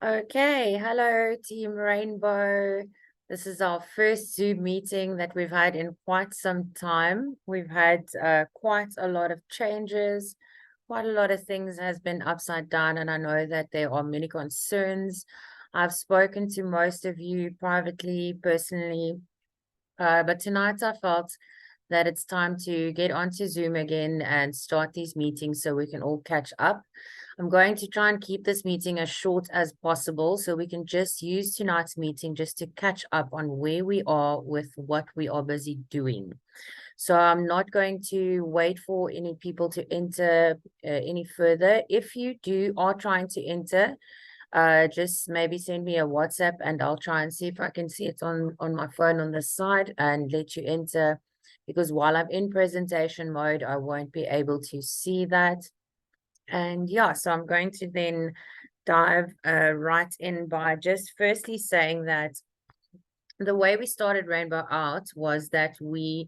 Okay, hello Team Rainbow. This is our first Zoom meeting that we've had in quite some time. We've had quite a lot of changes, quite a lot of things has been upside down, and I know that there are many concerns. I've spoken to most of you privately, personally, but tonight I felt that it's time to get onto Zoom again and start these meetings so we can all catch up. I'm going to try and keep this meeting as short as possible so we can just use tonight's meeting just to catch up on where we are with what we are busy doing. So I'm not going to wait for any people to enter any further. If you are trying to enter, just maybe send me a WhatsApp and I'll try and see if I can see it on my phone on the side and let you enter, because while I'm in presentation mode, I won't be able to see that. And yeah, so I'm going to then dive right in by just firstly saying that the way we started Rainbow Out was that we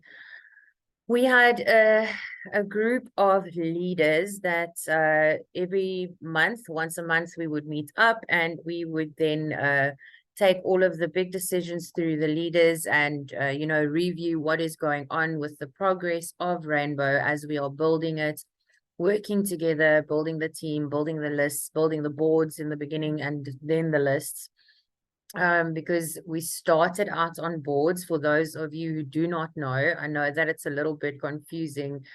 had a group of leaders that every month, once a month, we would meet up and we would then take all of the big decisions through the leaders and, review what is going on with the progress of Rainbow as we are building it, working together, building the team, building the lists, building the boards in the beginning and then the lists. Because we started out on boards. For those of you who do not know, I know that it's a little bit confusing.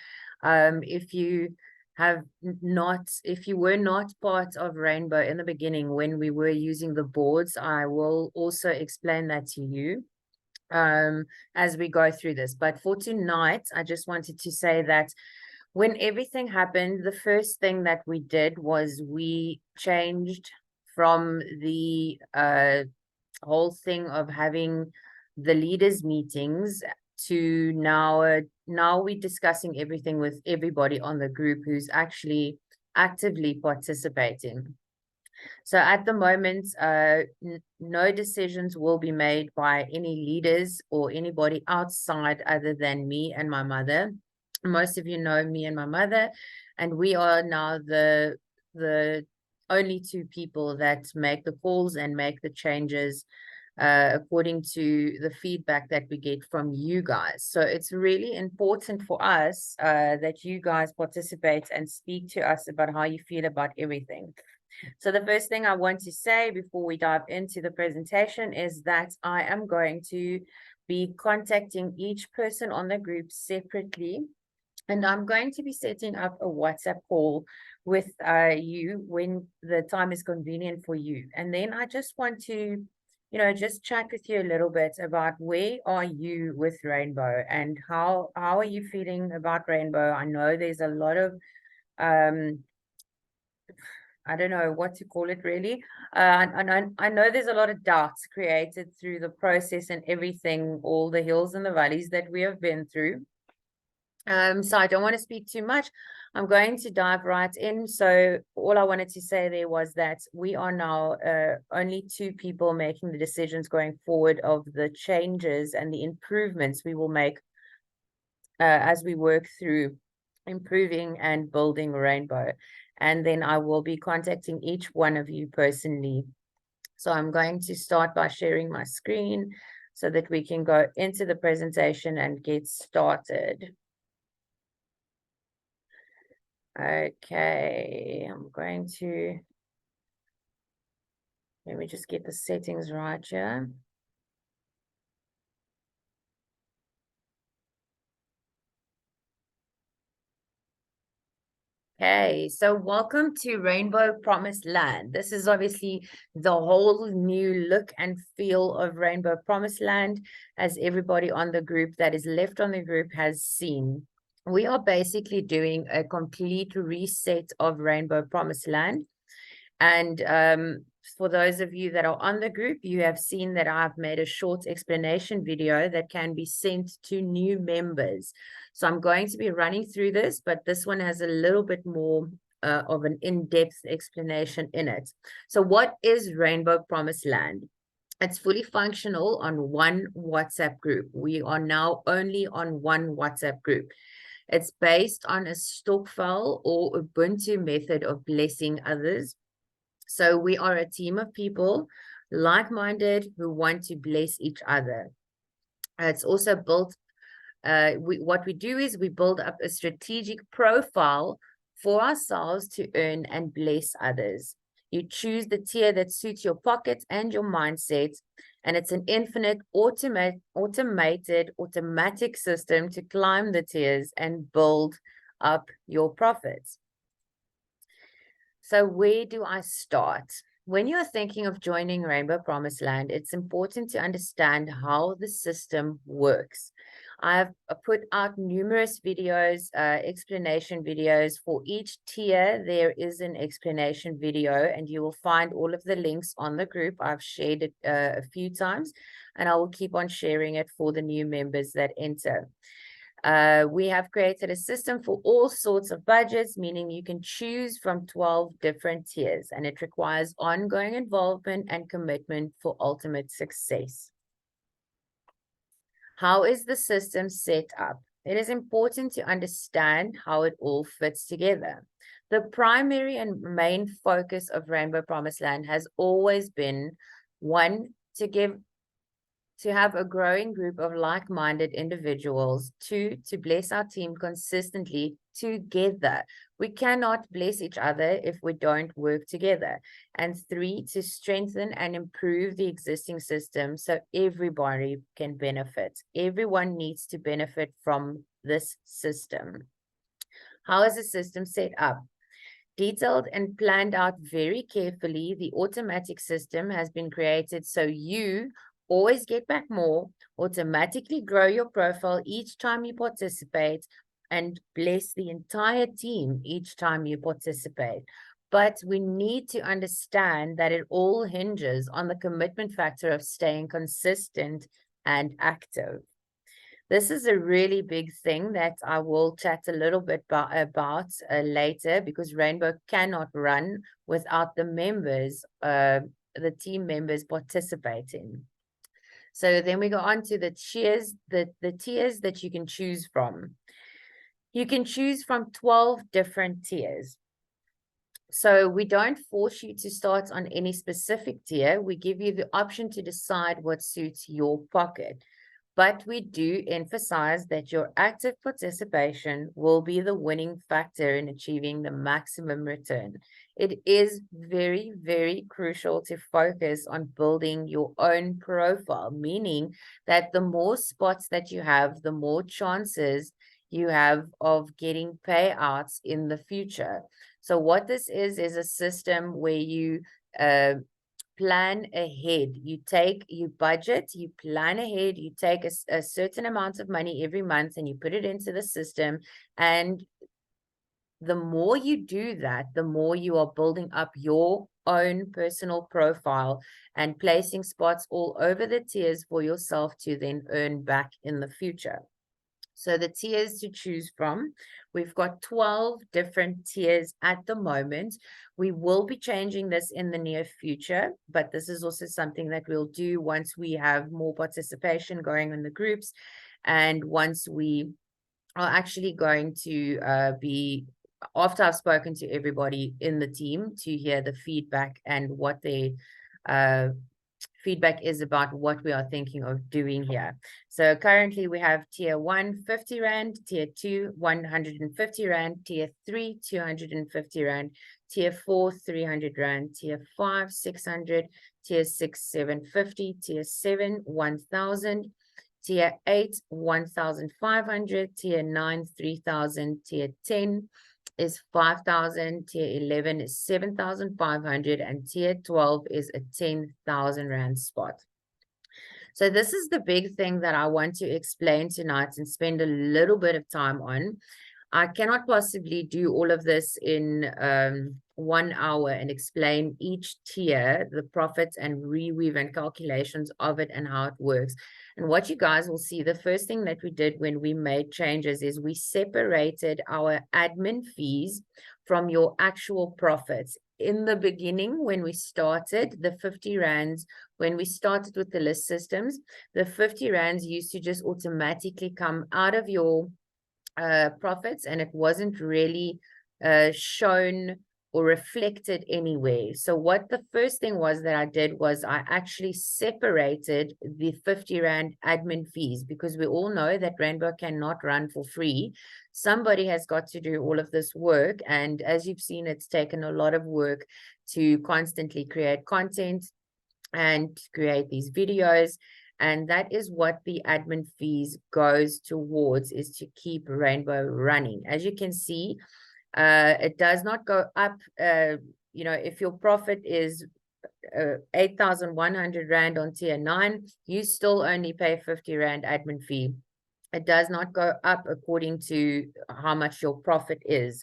If you were not part of Rainbow in the beginning when we were using the boards, I will also explain that to you as we go through this. But for tonight, I just wanted to say that when everything happened, the first thing that we did was we changed from the whole thing of having the leaders meetings to now we're discussing everything with everybody on the group who's actually actively participating. So at the moment, no decisions will be made by any leaders or anybody outside other than me and my mother. Most of you know me and my mother, and we are now the only two people that make the calls and make the changes according to the feedback that we get from you guys. So it's really important for us that you guys participate and speak to us about how you feel about everything. So the first thing I want to say before we dive into the presentation is that I am going to be contacting each person on the group separately. And I'm going to be setting up a WhatsApp call with you when the time is convenient for you. And then I just want to, just chat with you a little bit about where are you with Rainbow and how are you feeling about Rainbow? I know there's a lot of I don't know what to call it really. And I know there's a lot of doubts created through the process and everything, all the hills and the valleys that we have been through. So I don't want to speak too much. I'm going to dive right in. So all I wanted to say there was that we are now only two people making the decisions going forward of the changes and the improvements we will make as we work through improving and building Rainbow. And then I will be contacting each one of you personally. So I'm going to start by sharing my screen so that we can go into the presentation and get started. Okay, I'm going to, let me just get the settings right here. Okay, so welcome to Rainbow Promiseland. This is obviously the whole new look and feel of Rainbow Promiseland, as everybody on the group that is left on the group has seen. We are basically doing a complete reset of Rainbow Promiseland. And for those of you that are on the group, you have seen that I've made a short explanation video that can be sent to new members. So I'm going to be running through this, but this one has a little bit more of an in-depth explanation in it. So what is Rainbow Promiseland? It's fully functional on one WhatsApp group. We are now only on one WhatsApp group. It's based on a Stokvel or Ubuntu method of blessing others. So we are a team of people, like-minded, who want to bless each other. It's also built, what we do is we build up a strategic profile for ourselves to earn and bless others. You choose the tier that suits your pockets and your mindset, and it's an infinite automatic system to climb the tiers and build up your profits. So where do I start? When you're thinking of joining Rainbow Promiseland, it's important to understand how the system works. I've put out numerous videos, explanation videos. For each tier. There is an explanation video, and you will find all of the links on the group. I've shared it a few times, and I will keep on sharing it for the new members that enter. We have created a system for all sorts of budgets, meaning you can choose from 12 different tiers, and it requires ongoing involvement and commitment for ultimate success. How is the system set up? It is important to understand how it all fits together. The primary and main focus of Rainbow Promiseland has always been, one, to have a growing group of like-minded individuals. Two, to bless our team consistently together. We cannot bless each other if we don't work together. And three, to strengthen and improve the existing system so everybody can benefit. Everyone needs to benefit from this system. How is the system set up? Detailed and planned out very carefully, the automatic system has been created so you always get back more, automatically grow your profile each time you participate, and bless the entire team each time you participate. But we need to understand that it all hinges on the commitment factor of staying consistent and active. This is a really big thing that I will chat a little bit about later, because Rainbow cannot run without the members, the team members participating. So then we go on to the tiers, the tiers that you can choose from. You can choose from 12 different tiers. So we don't force you to start on any specific tier. We give you the option to decide what suits your pocket. But we do emphasize that your active participation will be the winning factor in achieving the maximum return. It is very, very crucial to focus on building your own profile, meaning that the more spots that you have, the more chances you have of getting payouts in the future. So what this is a system where you plan ahead. You budget, you plan ahead, you take a certain amount of money every month and you put it into the system. And the more you do that, the more you are building up your own personal profile and placing spots all over the tiers for yourself to then earn back in the future. So the tiers to choose from, we've got 12 different tiers at the moment. We will be changing this in the near future, but this is also something that we'll do once we have more participation going in the groups, and once we are actually going to be, after I've spoken to everybody in the team to hear the feedback and what their feedback is about what we are thinking of doing here. So currently we have tier 1, 50 Rand, tier 2, 150 Rand, tier 3, 250 Rand, tier 4, 300 Rand, tier 5, 600, tier 6, 750, tier 7, 1,000, tier 8, 1,500, tier 9, 3,000, tier 10 is 5,000, tier 11 is 7,500, and tier 12 is a 10,000 Rand spot. So this is the big thing that I want to explain tonight and spend a little bit of time on. I cannot possibly do all of this in 1 hour and explain each tier, the profits and reweave and calculations of it and how it works. And what you guys will see, the first thing that we did when we made changes is we separated our admin fees from your actual profits. In the beginning, when we started, the 50 Rands, when we started with the list systems, the 50 Rands used to just automatically come out of your profits, and it wasn't really shown or reflected anywhere. So what the first thing was that I did was I actually separated the 50 Rand admin fees, because we all know that Rainbow cannot run for free. Somebody has got to do all of this work, and as you've seen, it's taken a lot of work to constantly create content and create these videos. And that is what the admin fees goes towards, is to keep Rainbow running. As you can see, it does not go up. You know, if your profit is 8,100 Rand on tier 9, you still only pay 50 Rand admin fee. It does not go up according to how much your profit is.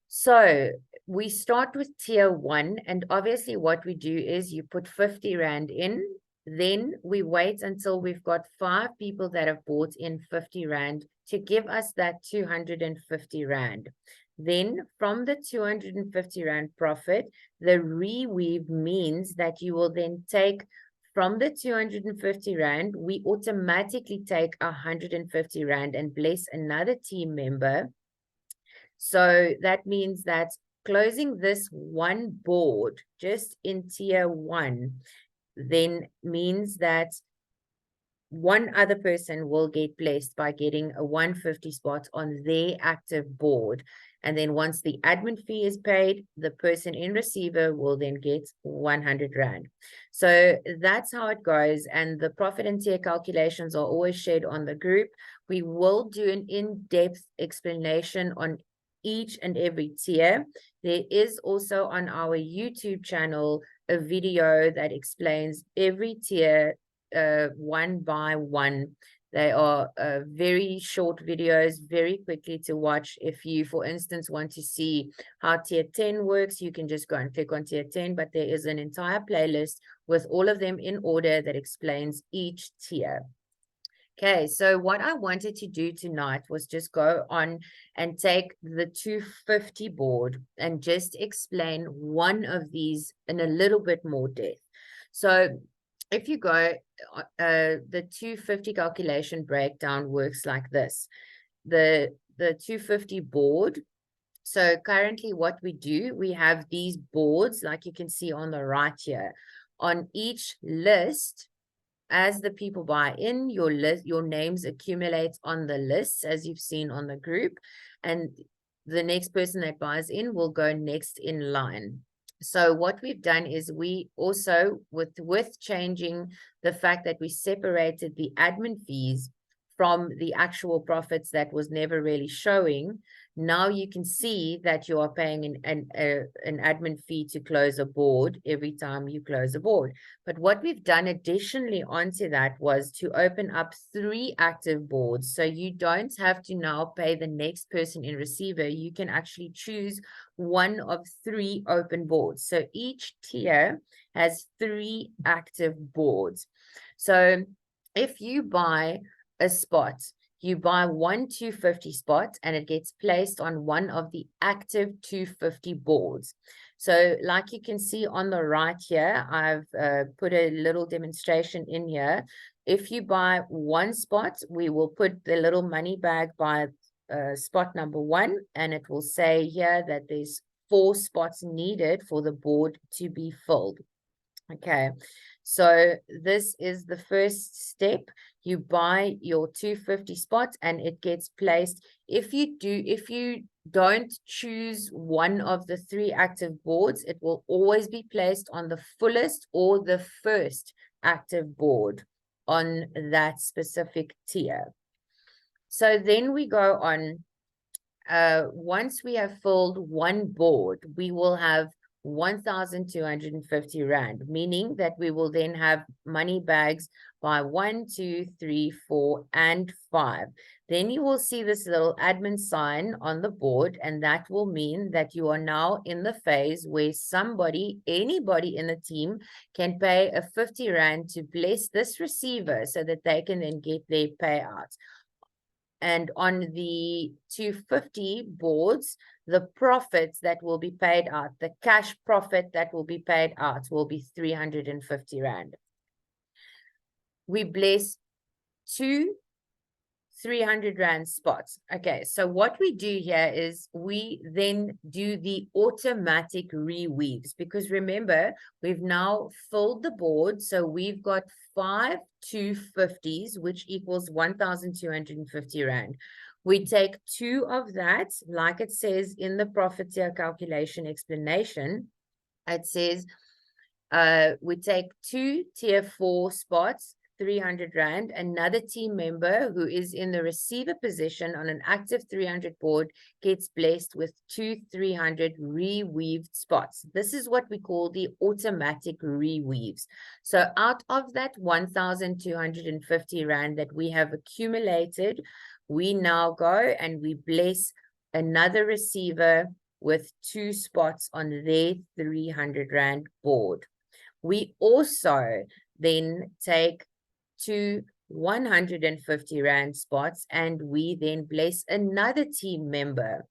So we start with tier 1, and obviously what we do is you put 50 Rand in. Then we wait until we've got 5 people that have bought in 50 Rand to give us that 250 Rand. Then from the 250 Rand profit, the reweave means that you will then take from the 250 Rand, we automatically take 150 Rand and bless another team member. So that means that closing this one board just in tier 1 then means that one other person will get blessed by getting a 150 spot on their active board. And then once the admin fee is paid, the person in receiver will then get 100 Rand. So that's how it goes. And the profit and tier calculations are always shared on the group. We will do an in-depth explanation on each and every tier. There is also on our YouTube channel a video that explains every tier one by one. They are very short videos, very quickly to watch. If you, for instance, want to see how tier 10 works, you can just go and click on tier 10, but there is an entire playlist with all of them in order that explains each tier. Okay, so what I wanted to do tonight was just go on and take the 250 board and just explain one of these in a little bit more depth. So if you go, the 250 calculation breakdown works like this. The 250 board. So currently what we do, we have these boards like you can see on the right here. On each list, as the people buy in, your names accumulate on the lists, as you've seen on the group, and the next person that buys in will go next in line. So what we've done is we also, with changing the fact that we separated the admin fees from the actual profits that was never really showing, now you can see that you are paying an admin fee to close a board every time you close a board. But what we've done additionally onto that was to open up 3 active boards. So you don't have to now pay the next person in receiver. You can actually choose one of 3 open boards. So each tier has 3 active boards. So if you buy a spot, you buy one 250 spot and it gets placed on one of the active 250 boards. So like you can see on the right here, I've put a little demonstration in here. If you buy one spot, we will put the little money bag by spot number 1, and it will say here that there's 4 spots needed for the board to be filled. Okay, so this is the first step. You buy your 250 spots and it gets placed. If you don't choose one of the 3 active boards, it will always be placed on the fullest or the first active board on that specific tier. So then we go on. Once we have filled one board, we will have 1,250 Rand, meaning that we will then have money bags by 1, 2, 3, 4, and 5. Then you will see this little admin sign on the board, and that will mean that you are now in the phase where anybody in the team can pay a 50 Rand to bless this receiver so that they can then get their payout. And on the 250 boards, the profits that will be paid out, the cash profit that will be paid out will be 350 Rand. We bless 2 300 Rand spots. Okay, so what we do here is we then do the automatic reweaves, because remember, we've now filled the board. So we've got 5 250s, which equals 1,250 Rand. We take 2 of that, like it says in the profiteer calculation explanation. It says we take 2 tier 4 spots, 300 Rand. Another team member who is in the receiver position on an active 300 board gets blessed with 2 300 reweaved spots. This is what we call the automatic reweaves. So out of that 1,250 Rand that we have accumulated, we now go and we bless another receiver with 2 spots on their 300 Rand board. We also then take 2 150 Rand spots and we then bless another team member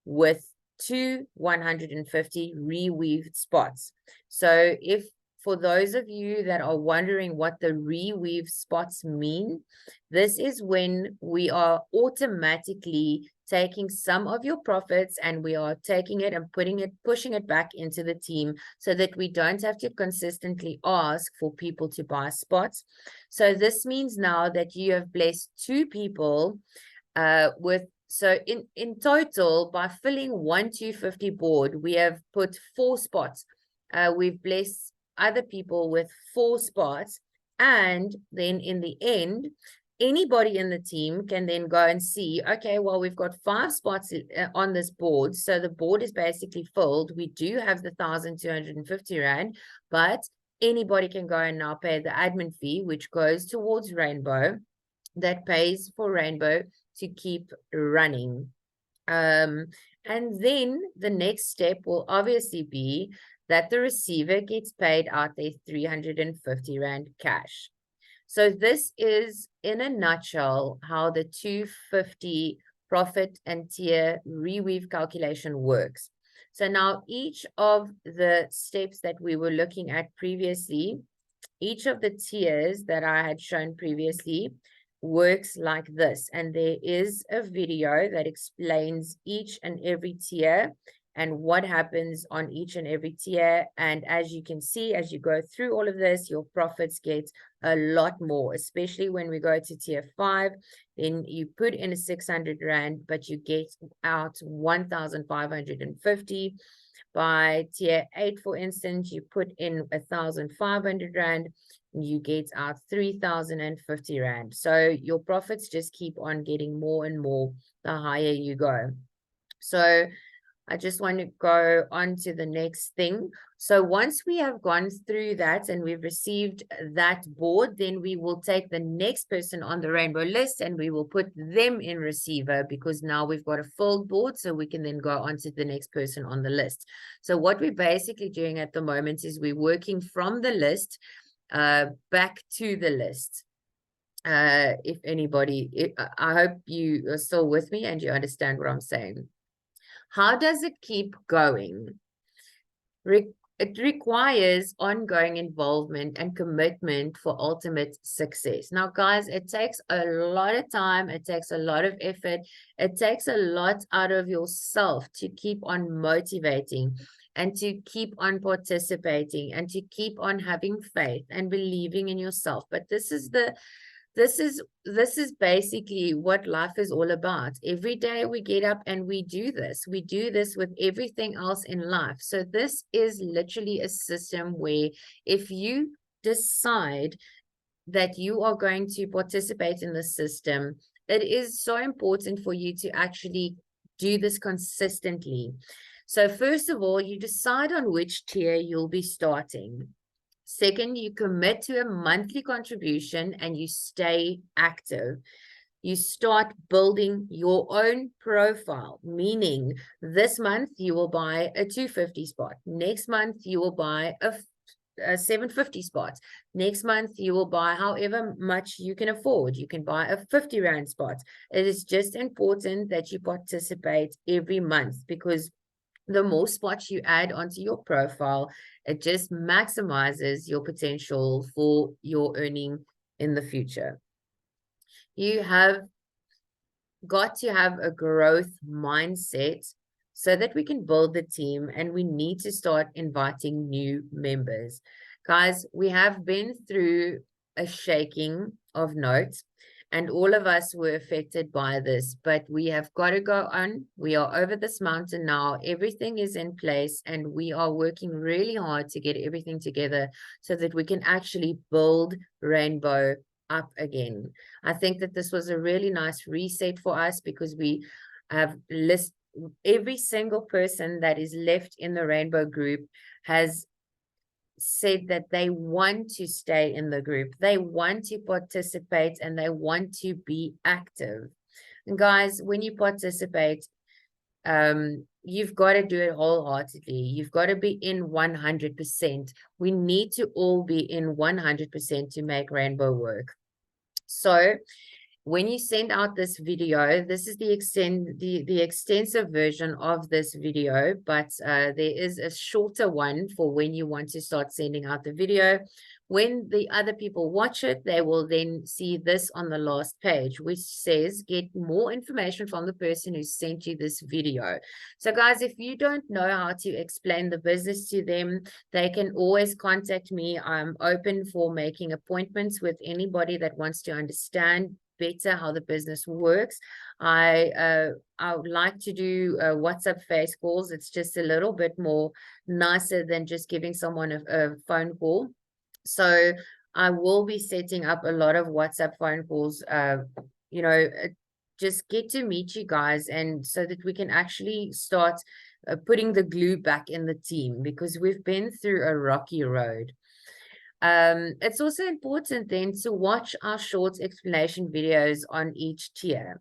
with 2 150 reweaved spots. So if for those of you that are wondering what the reweave spots mean, this is when we are automatically taking some of your profits and we are taking it and pushing it back into the team so that we don't have to consistently ask for people to buy spots. So this means now that you have blessed 2 people so in total, by filling 1 250 board, we have put 4 spots. We've blessed other people with 4 spots. And then in the end, anybody in the team can then go and see, okay, well, we've got 5 spots on this board. So the board is basically filled. We do have the 1,250 Rand, but anybody can go and now pay the admin fee, which goes towards Rainbow, that pays for Rainbow to keep running. And then the next step will obviously be that the receiver gets paid out their 350 Rand cash. So this is in a nutshell how the 250 profit and tier reweave calculation works. So now each of the steps that we were looking at previously, each of the tiers that I had shown previously works like this. And there is a video that explains each and every tier and what happens on each and every tier. And as you can see, as you go through all of this, your profits get a lot more, especially when we go to tier 5. Then you put in a 600 Rand, but you get out 1,550. By tier 8, for instance, you put in 1,500 Rand, you get out 3,050 Rand. So your profits just keep on getting more and more the higher you go. So I just want to go on to the next thing. So once we have gone through that and we've received that board, then we will take the next person on the Rainbow list and we will put them in receiver, because now we've got a filled board, so we can then go on to the next person on the list. So what we're basically doing at the moment is we're working from the list back to the list. If anybody, I hope you are still with me and you understand what I'm saying. How does it keep going? it requires ongoing involvement and commitment for ultimate success. Now, guys, it takes a lot of time. It takes a lot of effort. It takes a lot out of yourself to keep on motivating and to keep on participating and to keep on having faith and believing in yourself. But this is basically what life is all about. Every day we get up and we do this. We do this with everything else in life. So this is literally a system where if you decide that you are going to participate in the system, it is so important for you to actually do this consistently. So first of all, you decide on which tier you'll be starting. Second, you commit to a monthly contribution and you stay active. You start building your own profile, meaning this month you will buy a 250 spot. Next month you will buy a 750 spot. Next month you will buy however much you can afford. You can buy a 50 rand spot. It is just important that you participate every month, because the more spots you add onto your profile, it just maximizes your potential for your earning in the future. You have got to have a growth mindset so that we can build the team, and we need to start inviting new members. Guys, we have been through a shaking of notes, and all of us were affected by this, but we have got to go on. We are over this mountain now. Everything is in place, and we are working really hard to get everything together so that we can actually build Rainbow up again. I think that this was a really nice reset for us, because we have listed every single person that is left in the Rainbow group has said that they want to stay in the group, they want to participate, and they want to be active. And guys, when you participate, you've got to do it wholeheartedly. You've got to be in 100%. We need to all be in 100% to make Rainbow work. So when you send out this video, this is the extensive version of this video, but there is a shorter one for when you want to start sending out the video. When the other people watch it, they will then see this on the last page, which says get more information from the person who sent you this video. So guys, if you don't know how to explain the business to them, they can always contact me. I'm open for making appointments with anybody that wants to understand better how the business works. I would like to do WhatsApp face calls. It's just a little bit more nicer than just giving someone a phone call. So I will be setting up a lot of WhatsApp phone calls, just get to meet you guys, and so that we can actually start putting the glue back in the team, because we've been through a rocky road. It's also important then to watch our short explanation videos on each tier.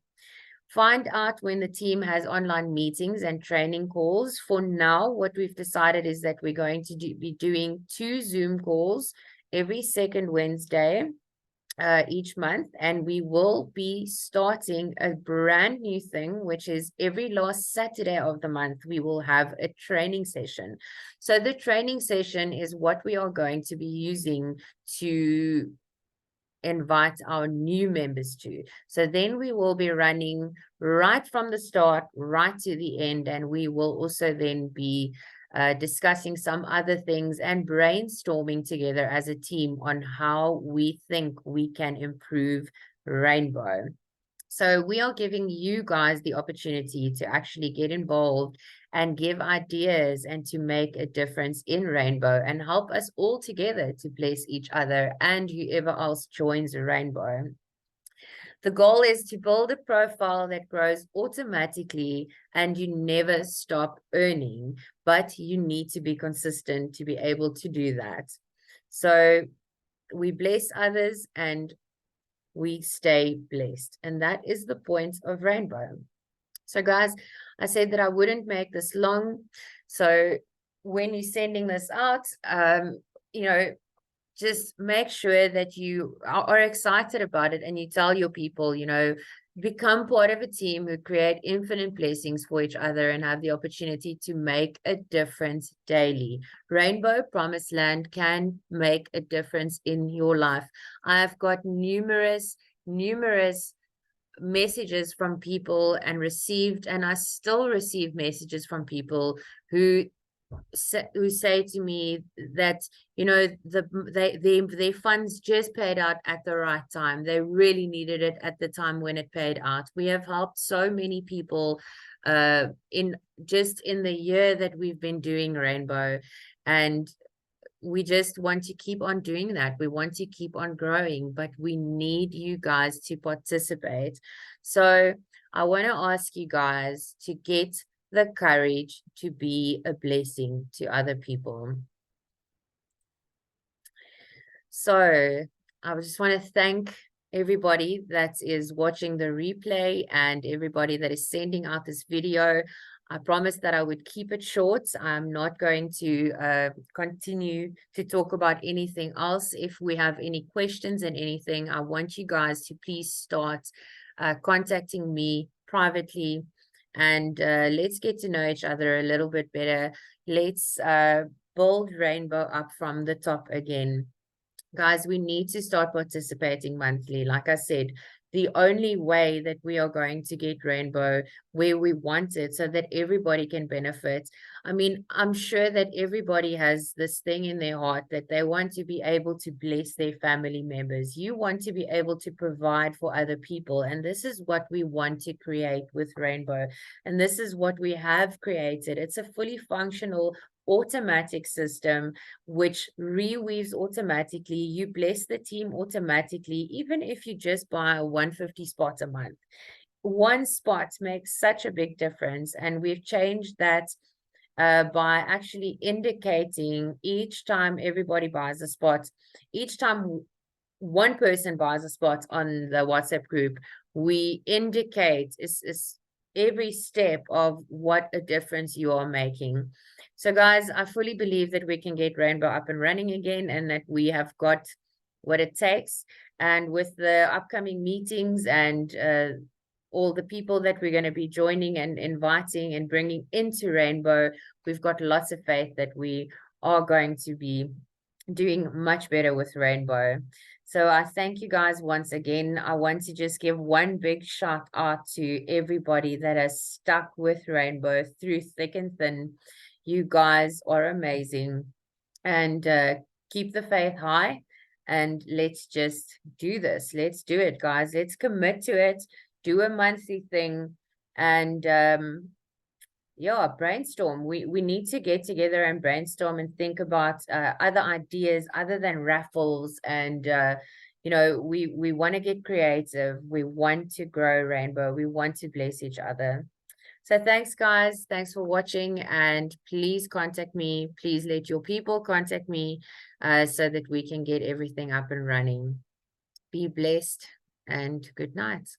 Find out when the team has online meetings and training calls. For now, what we've decided is that we're going to be doing 2 Zoom calls every second Wednesday each month, and we will be starting a brand new thing, which is every last Saturday of the month we will have a training session. So the training session is what we are going to be using to invite our new members to. So then we will be running right from the start right to the end, and we will also then be discussing some other things and brainstorming together as a team on how we think we can improve Rainbow. So we are giving you guys the opportunity to actually get involved and give ideas and to make a difference in Rainbow, and help us all together to bless each other and whoever else joins Rainbow. The goal is to build a profile that grows automatically, and you never stop earning, but you need to be consistent to be able to do that. So we bless others and we stay blessed. And that is the point of Rainbow. So guys, I said that I wouldn't make this long. So when you're sending this out, just make sure that you are excited about it, and you tell your people, Become part of a team who create infinite blessings for each other and have the opportunity to make a difference daily. Rainbow Promiseland can make a difference in your life. I have got numerous messages from people and I still receive messages from people who say to me that, you know, their funds just paid out at the right time. They really needed it at the time when it paid out. We have helped so many people in the year that we've been doing Rainbow, and we just want to keep on doing that. We want to keep on growing, but we need you guys to participate. So I want to ask you guys to get the courage to be a blessing to other people. So I just want to thank everybody that is watching the replay and everybody that is sending out this video. I promised that I would keep it short. I'm not going to continue to talk about anything else. If we have any questions and anything, I want you guys to please start contacting me privately, and let's get to know each other a little bit better. Let's build Rainbow up from the top again. Guys, we need to start participating monthly. Like I said, the only way that we are going to get Rainbow where we want it so that everybody can benefit. I mean, I'm sure that everybody has this thing in their heart that they want to be able to bless their family members. You want to be able to provide for other people. And this is what we want to create with Rainbow. And this is what we have created. It's a fully functional automatic system which reweaves automatically. You bless the team automatically, even if you just buy a 150 spot a month. One spot makes such a big difference, and we've changed that by actually indicating each time everybody buys a spot, each time one person buys a spot on the WhatsApp group, we indicate is every step of what a difference you are making. So guys, I fully believe that we can get Rainbow up and running again, and that we have got what it takes. And with the upcoming meetings and all the people that we're going to be joining and inviting and bringing into Rainbow, we've got lots of faith that we are going to be doing much better with Rainbow. So I thank you guys once again. I want to just give one big shout out to everybody that has stuck with Rainbow through thick and thin. You guys are amazing. And keep the faith high. And let's just do this. Let's do it, guys. Let's commit to it. Do a monthly thing. And yeah, brainstorm. We need to get together and brainstorm and think about other ideas other than raffles. And you know, we want to get creative. We want to grow Rainbow. We want to bless each other. So thanks, guys. Thanks for watching, and please contact me. Please let your people contact me so that we can get everything up and running. Be blessed and good night.